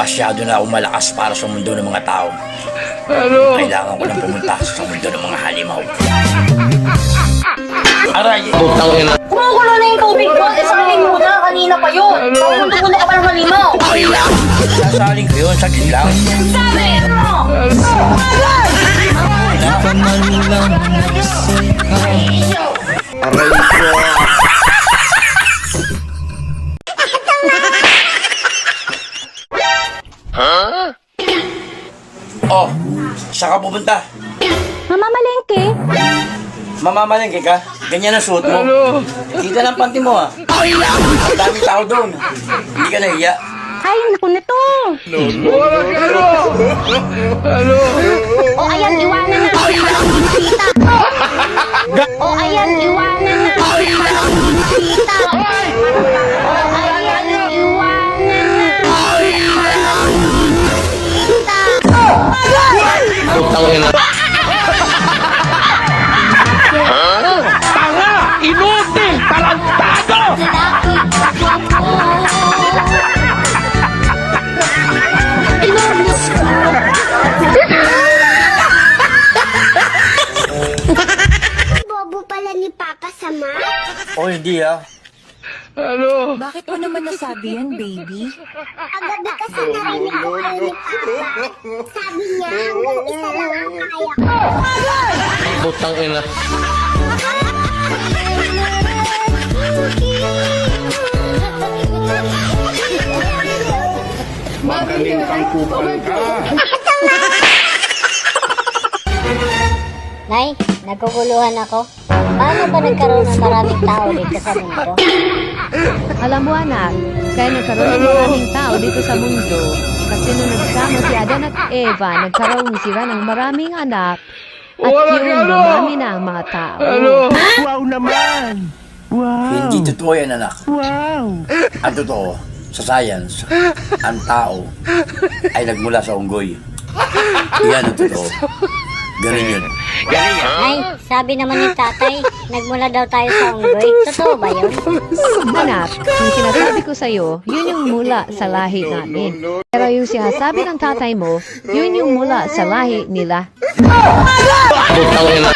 Masyado na akong malakas para sa mundo ng mga tao. Kailangan ko lang pumunta sa mundo ng mga halimaw. Aray! Putang ina. Kumukulo na yung tubig ko. Isang limuta. Kanina pa yun. Pumunta ka pa ng halimaw. Sasaling ko yun, saglit lang. Sabi! Ano? Aray ko. Oh, saan ka pupunta? Mamamalengke? Mamamalengke ka? Ganyan ang suot mo? Kita ng panty mo ah. Ang daming tao doon. Hindi ka nahiya. Ay, naku na to. O ayan, iwanan na. Bisita. O ayan, iwanan na. Bisita. O ayan, iwanan na. Putang ina. Tanga! Inutil! Tarantado! Bobo pala ni Papa sama. Oh, hindi ah. Bakit mo naman nasabi yan, baby? Kagabi kasi narinig ko kayo ni Papa. Sabi niya, hanggang isa lang ang kaya ko. Putang ina. Magaling kang kupal ka! Nay, nagkukuluhan ako. Paano ba nagkaroon ng maraming tao dito sa mundo? Alam mo anak, kaya nagkaroon ng maraming tao dito sa mundo. Kasi nung nagsama si Adan at Eva, nagkaroon sila ng maraming anak. At yun, dumami na ang mga tao. Wow naman! Hindi totoo yan, anak. Ang totoo, sa science, ang tao ay nagmula sa unggoy. Yan ang totoo. Ganun yun. Nay, sabi naman ni tatay, nagmula daw tayo sa unggoy. Totoo ba yun? Anak, yung sinasabi ko sa'yo, yun yung mula sa lahi namin. Pero yung sinasabi ng tatay mo, yun yung mula sa lahi nila. Putang ina.